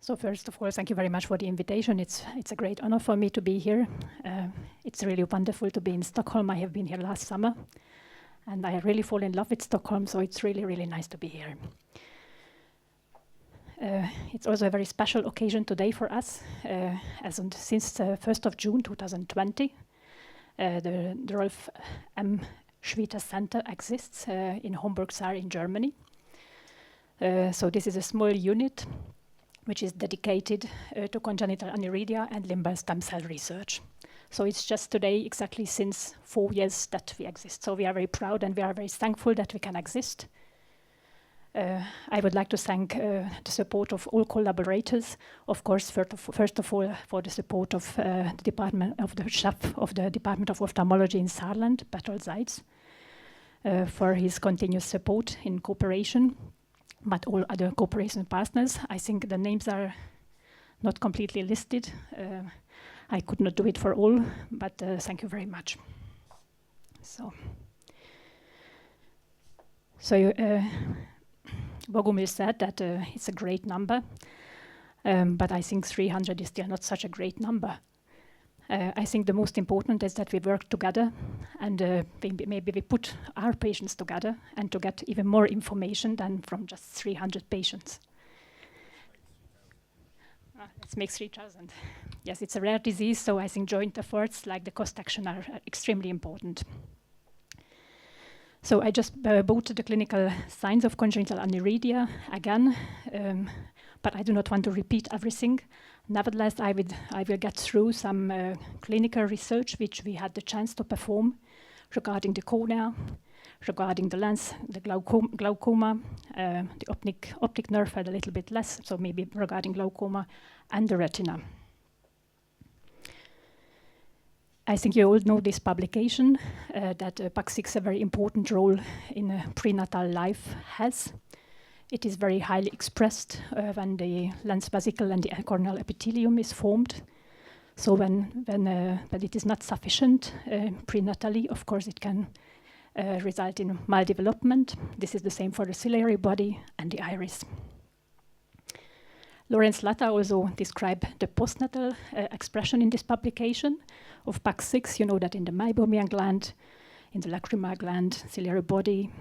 So first of all, thank you very much for the invitation. It's a great honor for me to be here. It's really wonderful to be in Stockholm. I have been here last summer, and I really fall in love with Stockholm, so it's really, really nice to be here. It's also a very special occasion today for us, since the 1st of June 2020, the Rolf M Schwiete Center exists in Humboldt, Saarland in Germany. So this is a small unit which is dedicated to congenital aniridia and limbal stem cell research. So it's just today exactly since 4 years that we exist. So we are very proud and we are very thankful that we can exist. I would like to thank the support of all collaborators, of course, first of all, for the support of the department of the chef of the Department of Ophthalmology in Saarland, Bertolt Seitz, for his continuous support in cooperation, but all other cooperation partners. I think the names are not completely listed. I could not do it for all, but thank you very much. Bogumil said that it's a great number, but I think 300 is still not such a great number. I think the most important is that we work together and maybe we put our patients together and to get even more information than from just 300 patients. Let's make 3,000. Yes, it's a rare disease, so I think joint efforts like the cost action are extremely important. So I just brought the clinical signs of congenital aniridia again, but I do not want to repeat everything. Nevertheless, I will get through some clinical research which we had the chance to perform regarding the cornea, regarding the lens, the glaucoma, the optic nerve had a little bit less, so maybe regarding glaucoma and the retina. I think you all know this publication that PAC6 a very important role in prenatal life has. It is very highly expressed when the lens vesicle and the corneal epithelium is formed. So when it is not sufficient prenatally, of course it can result in maldevelopment. This is the same for the ciliary body and the iris. Lorenz Latta also described the postnatal expression in this publication of PAC6. You know that in the meibomian gland, in the lacrimal gland, ciliary body,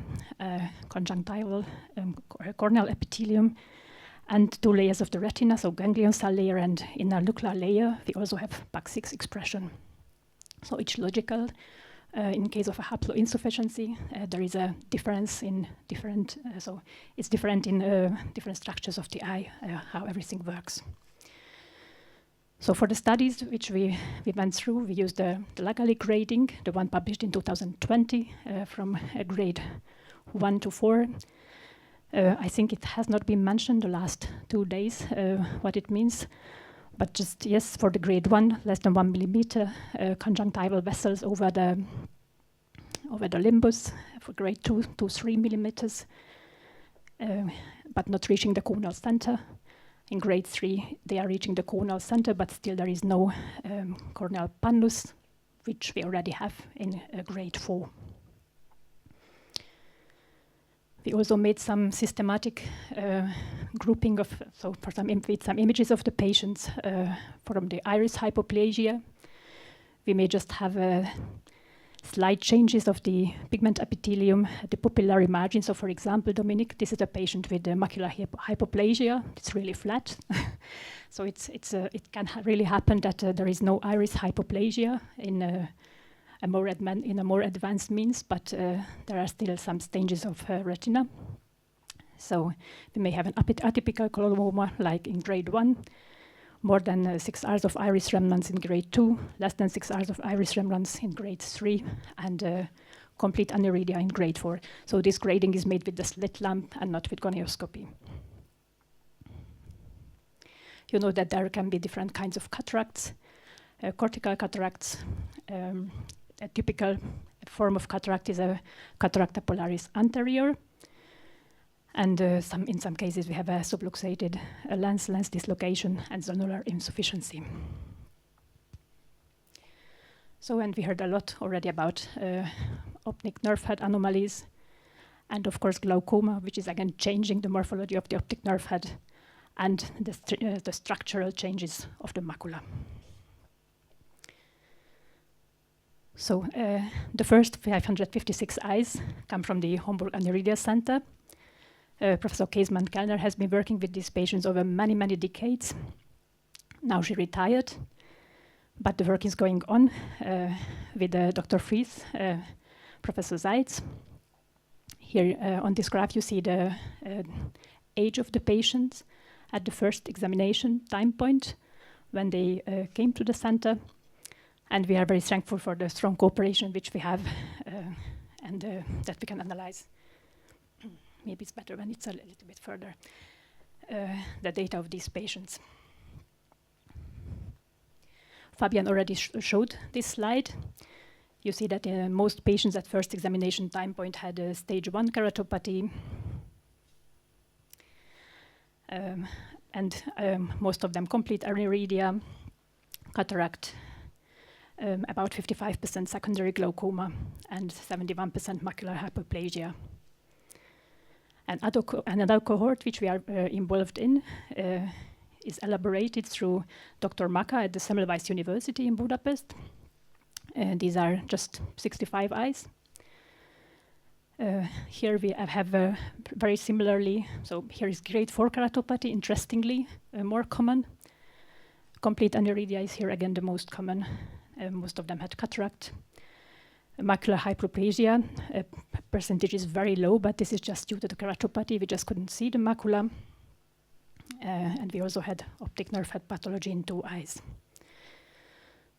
conjunctival, corneal epithelium, and 2 layers of the retina, so ganglion cell layer and inner nuclear layer, we also have PAC6 expression. So it's logical. In case of a haploinsufficiency, there is a difference in different, so it's different in different structures of the eye, how everything works. So for the studies which we went through, we used the Legally grading, the one published in 2020, from grade 1 to 4. I think it has not been mentioned the last 2 days, what it means. But just, yes, for the grade 1, less than 1 millimeter, conjunctival vessels over the limbus. For grade 2 to 3 millimeters, but not reaching the corneal center. In grade 3, they are reaching the corneal center, but still there is no corneal pannus, which we already have in grade 4. We also made some systematic grouping of, so for some images of the patients from the iris hypoplasia. We may just have slight changes of the pigment epithelium at the pupillary margin. So for example, Dominic, this is a patient with macular hypoplasia. It's really flat. So it can really happen that there is no iris hypoplasia in a more advanced means, but there are still some stages of retina. So we may have an atypical coloboma like in grade 1, more than 6 hours of iris remnants in grade 2, less than 6 hours of iris remnants in grade 3, and complete aniridia in grade 4. So this grading is made with the slit lamp and not with gonioscopy. You know that there can be different kinds of cataracts, cortical cataracts. A typical form of cataract is a cataracta polaris anterior. And in some cases, we have a subluxated lens dislocation and zonular insufficiency. So, and we heard a lot already about optic nerve head anomalies, and of course glaucoma, which is again changing the morphology of the optic nerve head. and the structural changes of the macula. So the first 556 eyes come from the Humboldt Aniridia Center. Professor Käsmann-Kellner has been working with these patients over many, many decades. Now she retired, but the work is going on with Dr. Fries, Professor Seitz. Here on this graph you see the age of the patients at the first examination time point when they came to the center. And we are very thankful for the strong cooperation which we have and that we can analyze. Maybe it's better when it's a little bit further, the data of these patients. Fabian already showed this slide. You see that most patients at first examination time point had a stage 1 keratopathy. And most of them complete aniridia, cataract, about 55% secondary glaucoma, and 71% macular hyperplasia. And another cohort which we are involved in is elaborated through Dr. Maka at the Semmelweis University in Budapest. These are just 65 eyes. Here we have very similarly, so here is grade 4 keratopathy, interestingly, more common. Complete aniridia is here again the most common. Most of them had cataract. Macular hyperplasia, percentage is very low, but this is just due to the keratopathy. We just couldn't see the macula. And we also had optic nerve head pathology in 2 eyes.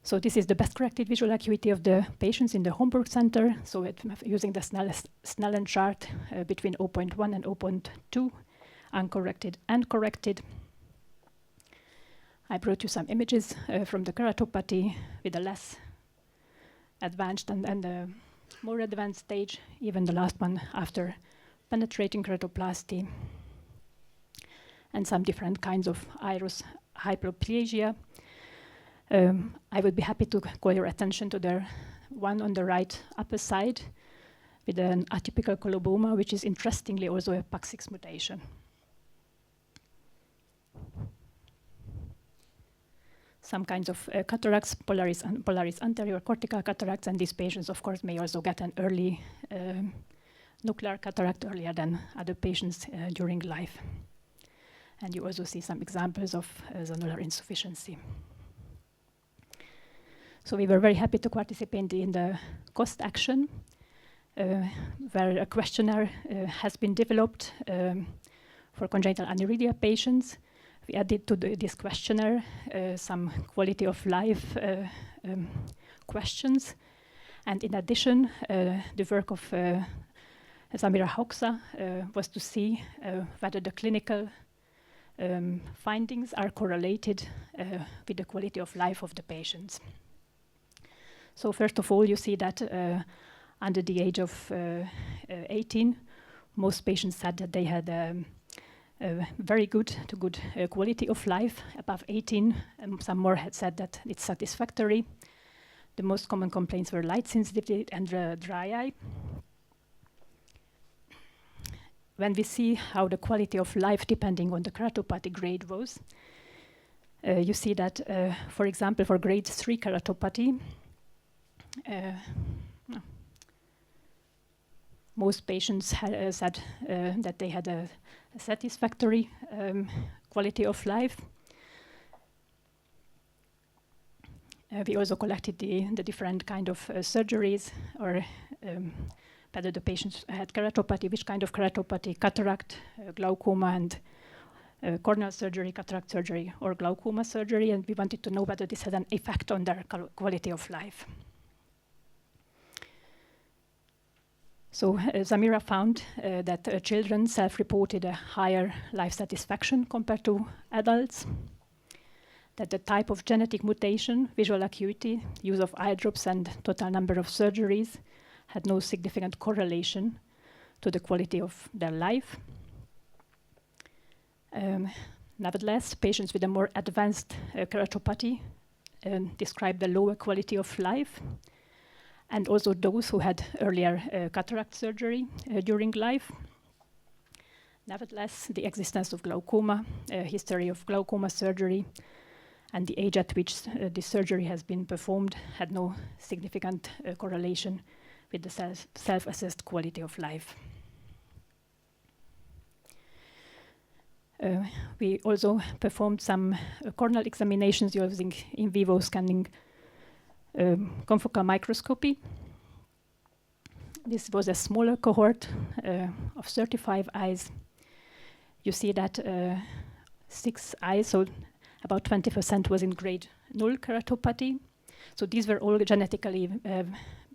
So this is the best corrected visual acuity of the patients in the Humboldt Center. So using the Snellen chart between 0.1 and 0.2, uncorrected and corrected. I brought you some images from the keratopathy with a less advanced and a more advanced stage, even the last one after penetrating keratoplasty, and some different kinds of iris hyperplasia. I would be happy to call your attention to the one on the right upper side with an atypical coloboma, which is interestingly also a PAX6 mutation. Some kinds of cataracts, polaris anterior cortical cataracts, and these patients, of course, may also get an early nuclear cataract earlier than other patients during life. And you also see some examples of zonular insufficiency. So we were very happy to participate in the COST action, where a questionnaire has been developed for congenital aniridia patients. We added to this questionnaire some quality of life questions. And in addition, the work of Samira Hoxha was to see whether the clinical findings are correlated with the quality of life of the patients. So first of all, you see that under the age of 18, most patients said that they had very good to good quality of life. Above 18, some more had said that it's satisfactory. The most common complaints were light sensitivity and dry eye. When we see how the quality of life depending on the keratopathy grade was, you see that, for example, for grade 3 keratopathy, most patients said that they had a satisfactory quality of life. We also collected the different kind of surgeries, or whether the patients had keratopathy, which kind of keratopathy, cataract, glaucoma, and corneal surgery, cataract surgery, or glaucoma surgery, and we wanted to know whether this had an effect on their quality of life. So Samira found that children self-reported a higher life satisfaction compared to adults, that the type of genetic mutation, visual acuity, use of eye drops, and total number of surgeries had no significant correlation to the quality of their life. Nevertheless, patients with a more advanced keratopathy described a lower quality of life, and also those who had earlier cataract surgery during life. Nevertheless, the existence of glaucoma, history of glaucoma surgery, and the age at which the surgery has been performed had no significant correlation with the self-assessed quality of life. We also performed some corneal examinations using in vivo scanning confocal microscopy. This was a smaller cohort of 35 eyes. You see that 6 eyes, so about 20% was in grade 0 keratopathy. So these were all genetically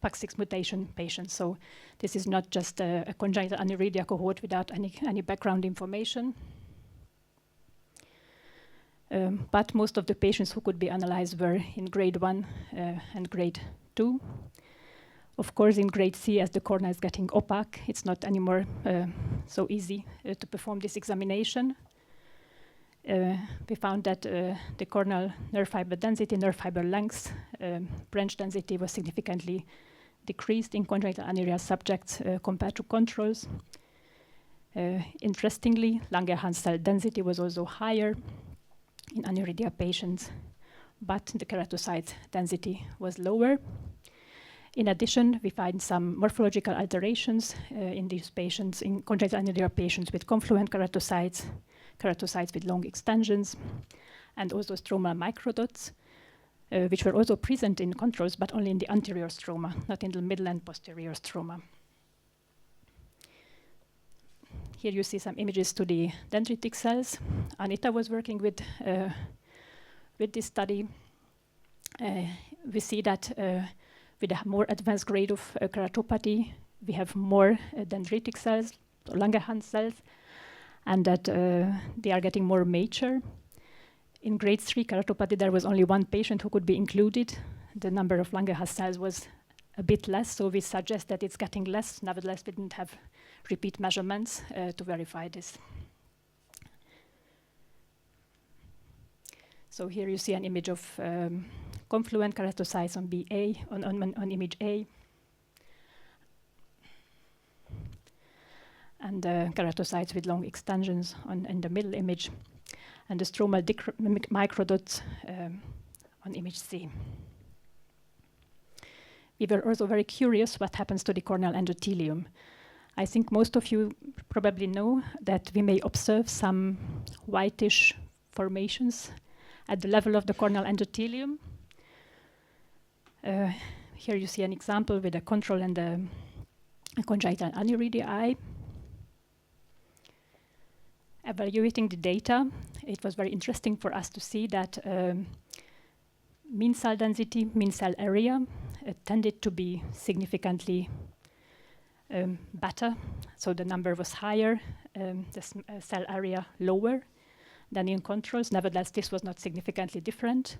PAX6 mutation patients. So this is not just a congenital aniridia cohort without any background information. But most of the patients who could be analyzed were in grade 1 and grade 2. Of course, in grade C, as the cornea is getting opaque, it's not anymore so easy to perform this examination. We found that the corneal nerve fiber density, nerve fiber length, branch density was significantly decreased in congenital aniridia subjects compared to controls. Interestingly, Langerhans cell density was also higher in aniridia patients, but the keratocyte density was lower. In addition, we find some morphological alterations in these patients, in congenital aniridia patients with confluent keratocytes, keratocytes with long extensions, and also stromal microdots, which were also present in controls, but only in the anterior stroma, not in the middle and posterior stroma. Here you see some images to the dendritic cells. Anita was working with this study. We see that with a more advanced grade of keratopathy, we have more dendritic cells, or Langerhans cells, and that they are getting more mature. In grade 3 keratopathy, there was only 1 patient who could be included. The number of Langerhans cells was a bit less, so we suggest that it's getting less. Nevertheless, we didn't have repeat measurements to verify this. So here you see an image of confluent keratocytes on BA, on image A. And keratocytes with long extensions in the middle image. And the stromal microdots on image C. We were also very curious what happens to the corneal endothelium. I think most of you probably know that we may observe some whitish formations at the level of the corneal endothelium. Here you see an example with a control and a congenital aniridia eye. Evaluating the data, it was very interesting for us to see that mean cell density, mean cell area tended to be significantly better. So the number was higher, the cell area lower than in controls. Nevertheless, this was not significantly different.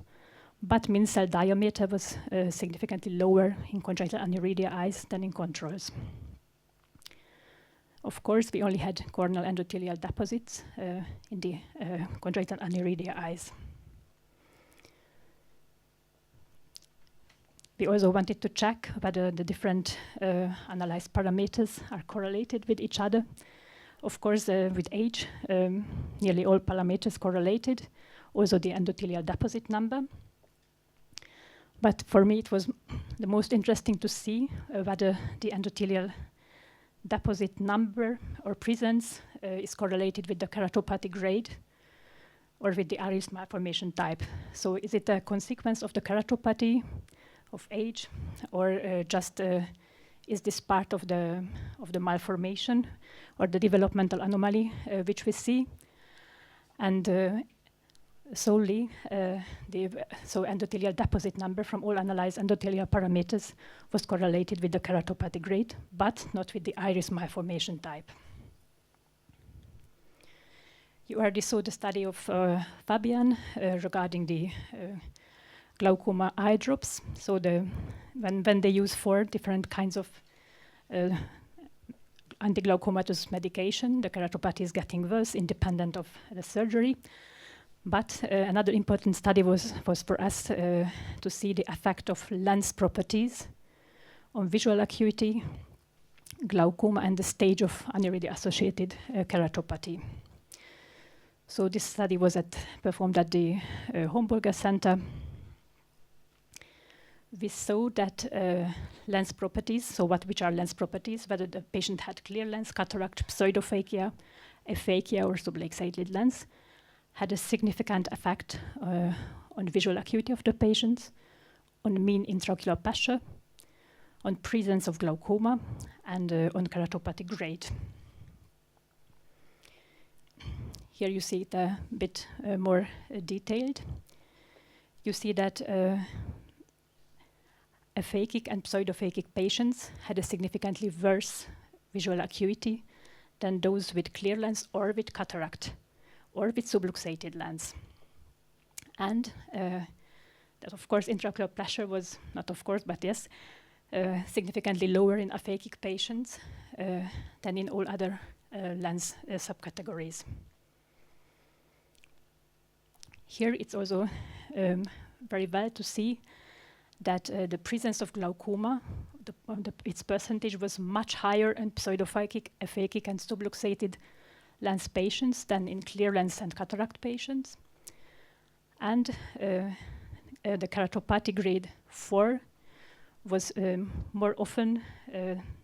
But mean cell diameter was significantly lower in congenital aniridia eyes than in controls. Of course, we only had corneal endothelial deposits in the congenital aniridia eyes. We also wanted to check whether the different analyzed parameters are correlated with each other. Of course, with age, nearly all parameters correlated, also the endothelial deposit number. But for me, it was the most interesting to see whether the endothelial deposit number or presence is correlated with the keratopathy grade or with the iris malformation type. So is it a consequence of the keratopathy of age, or just is this part of the malformation or the developmental anomaly which we see? And solely so endothelial deposit number from all analyzed endothelial parameters was correlated with the keratopathy grade, but not with the iris malformation type. You already saw the study of Fabian regarding the glaucoma eye drops. So when they use 4 different kinds of anti-glaucomatous medication, the keratopathy is getting worse independent of the surgery. But another important study was for us to see the effect of lens properties on visual acuity, glaucoma and the stage of aniridia-associated keratopathy. So this study was performed at the Humboldt Center. We saw that lens properties, so which are lens properties, whether the patient had clear lens, cataract, pseudophakia, aphakia, or subluxated lens, had a significant effect on visual acuity of the patients, on mean intraocular pressure, on presence of glaucoma, and on keratopathy grade. Here you see it a bit more detailed. You see that aphakic and pseudophakic patients had a significantly worse visual acuity than those with clear lens or with cataract or with subluxated lens. And that, of course, intraocular pressure was, not of course, but yes, significantly lower in aphakic patients than in all other lens subcategories. Here it's also very well to see that the presence of glaucoma, its percentage was much higher in pseudophakic, aphakic, and subluxated lens patients than in clear lens and cataract patients. And the keratopathy grade 4 was more often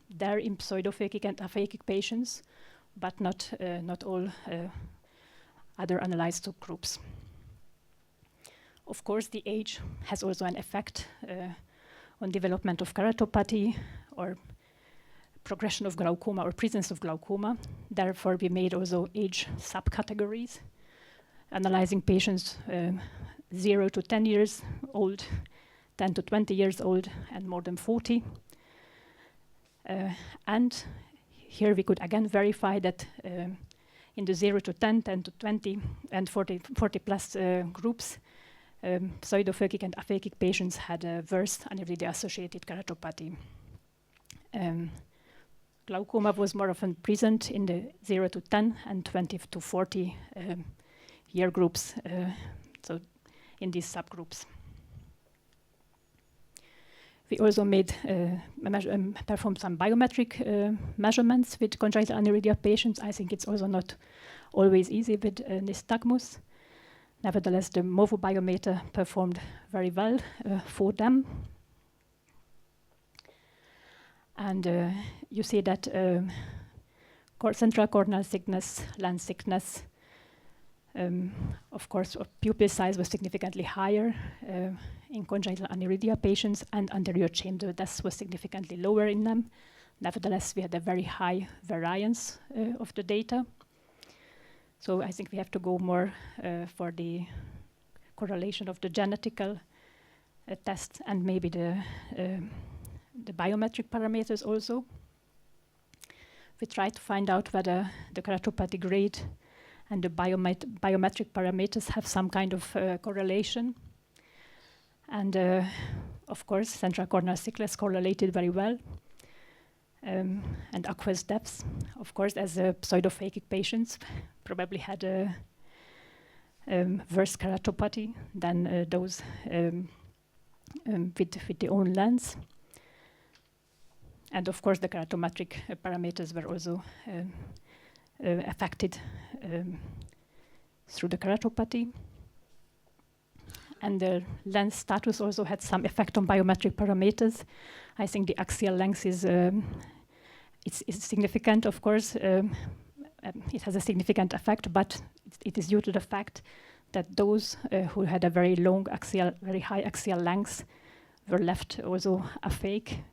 there in pseudophakic and aphakic patients, but not all other analyzed subgroups. Of course, the age has also an effect on development of keratopathy or progression of glaucoma or presence of glaucoma. Therefore, we made also age subcategories, analyzing patients 0 to 10 years old, 10 to 20 years old, and more than 40. And here we could again verify that in the 0 to 10, 10 to 20, and 40 plus groups, pseudophakic and aphakic patients had a worse aniridia-associated keratopathy. Glaucoma was more often present in the 0 to 10 and 20 to 40 year groups, so in these subgroups. We also performed some biometric measurements with congenital aniridia patients. I think it's also not always easy with nystagmus. Nevertheless, the MOVO biometer performed very well for them. And you see that central corneal thickness, lens thickness, of course, pupil size was significantly higher in congenital aniridia patients, and anterior chamber depth was significantly lower in them. Nevertheless, we had a very high variance of the data. So I think we have to go more for the correlation of the genetical test and maybe the biometric parameters also. We tried to find out whether the keratopathy grade and the biometric parameters have some kind of correlation. And of course, central corneal thickness correlated very well. And aqueous depth, of course, as pseudophakic patients probably had a worse keratopathy than those with the own lens. And of course, the keratometric parameters were also affected through the keratopathy. And the lens status also had some effect on biometric parameters. I think the axial length is it's significant, of course. It has a significant effect, but it is due to the fact that those who had a very long axial, very high axial length were left also aphakic.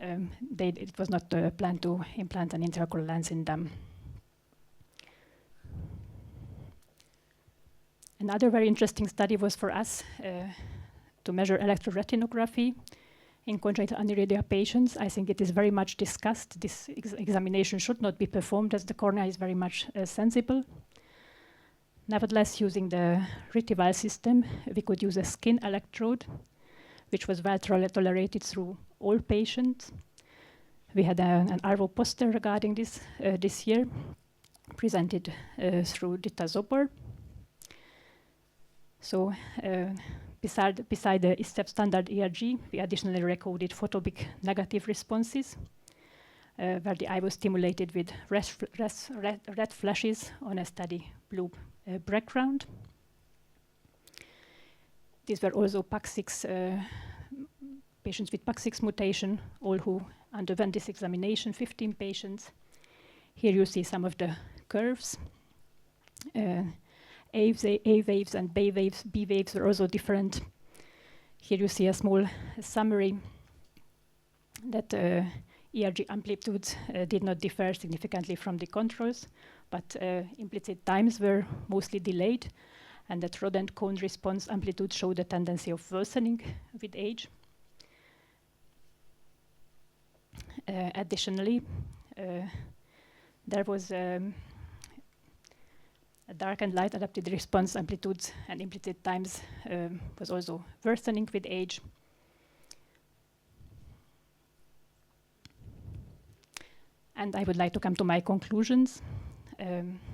It was not planned to implant an intraocular lens in them. Another very interesting study was for us to measure electroretinography in congenital aniridia patients. I think it is very much discussed. This examination should not be performed as the cornea is very much sensible. Nevertheless, using the Ritival system, we could use a skin electrode, which was well tolerated through all patients. We had an ARVO poster regarding this this year, presented through Dita Zobor. So beside the ISTEP standard ERG, we additionally recorded photopic negative responses where the eye was stimulated with red flashes on a steady blue background. These were also PAX6 patients with PAX6 mutation, all who underwent this examination, 15 patients. Here you see some of the curves. A waves and B waves were also different. Here you see a small summary that ERG amplitudes did not differ significantly from the controls, but implicit times were mostly delayed, and that rod and cone response amplitude showed a tendency of worsening with age. Additionally, there was a dark and light adapted response amplitudes and implicit times was also worsening with age. And I would like to come to my conclusions.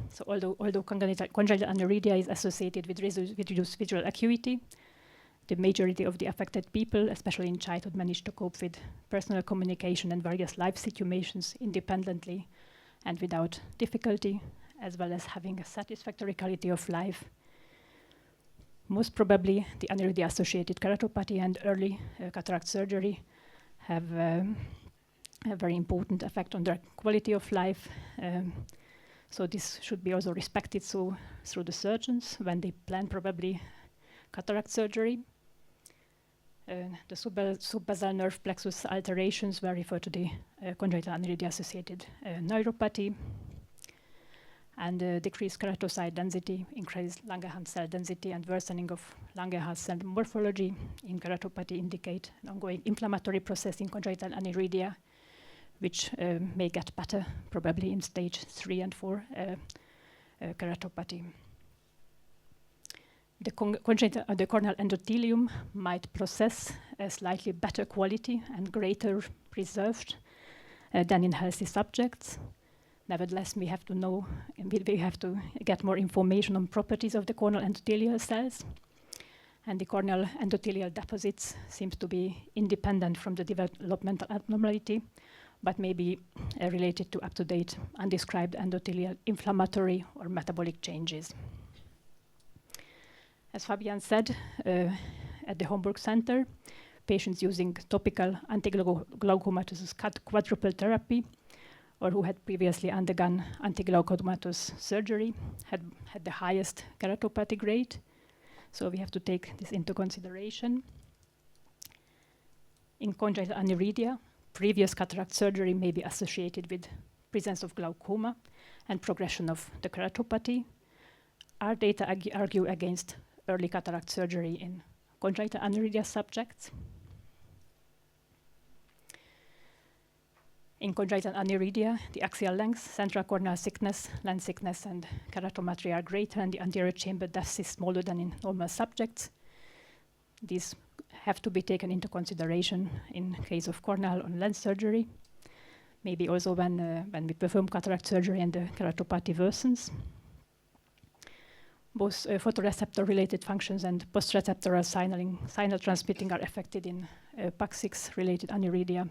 So although congenital aniridia is associated with reduced visual acuity, the majority of the affected people, especially in childhood, manage to cope with personal communication and various life situations independently and without difficulty, as well as having a satisfactory quality of life. Most probably, the aniridia-associated keratopathy and early cataract surgery have a very important effect on their quality of life. So this should be also respected through the surgeons when they plan probably cataract surgery. The subbasal nerve plexus alterations were referred to the congenital aniridia-associated neuropathy, and decreased keratocyte density, increased Langerhans cell density, and worsening of Langerhans cell morphology in keratopathy indicate an ongoing inflammatory process in congenital aniridia, which may get better probably in stage 3 and 4 keratopathy. The corneal endothelium might possess a slightly better quality and greater preserved than in healthy subjects. Nevertheless, we have to know, we have to get more information on properties of the corneal endothelial cells. And the corneal endothelial deposits seems to be independent from the developmental abnormality, but may be related to up-to-date undescribed endothelial inflammatory or metabolic changes. As Fabian said, at the Humboldt Center, patients using topical anti-glaucomatous quadruple therapy or who had previously undergone anti-glaucomatous surgery had the highest keratopathy grade. So we have to take this into consideration. In congenital aniridia, previous cataract surgery may be associated with presence of glaucoma and progression of the keratopathy. Our data argue against early cataract surgery in congenital aniridia subjects. In congenital aniridia, the axial length, central corneal thickness, lens thickness, and keratometry are greater, and the anterior chamber depth is smaller than in normal subjects. These have to be taken into consideration in case of corneal or lens surgery. Maybe also when we perform cataract surgery and the keratopathy worsens. Both photoreceptor-related functions and postreceptoral signal transmitting are affected in PAX6-related aniridia,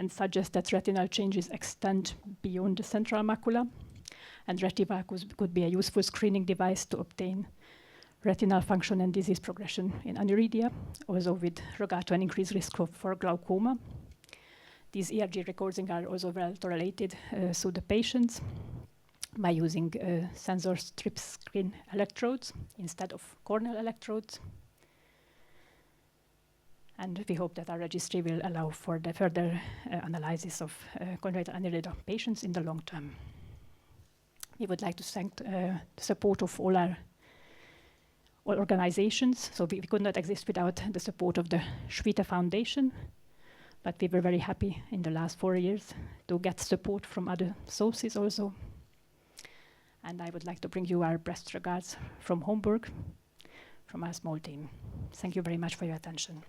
and suggest that retinal changes extend beyond the central macula, and Retiva could be a useful screening device to obtain retinal function and disease progression in aniridia, also with regard to an increased risk for glaucoma. These ERG recordings are also well tolerated through the patients by using sensor strip screen electrodes instead of corneal electrodes. And we hope that our registry will allow for the further analysis of congenital aniridia patients in the long term. We would like to thank the support of all organizations. So we could not exist without the support of the Schwiete Foundation, but we were very happy in the last 4 years to get support from other sources also. And I would like to bring you our best regards from Hamburg, from our small team. Thank you very much for your attention.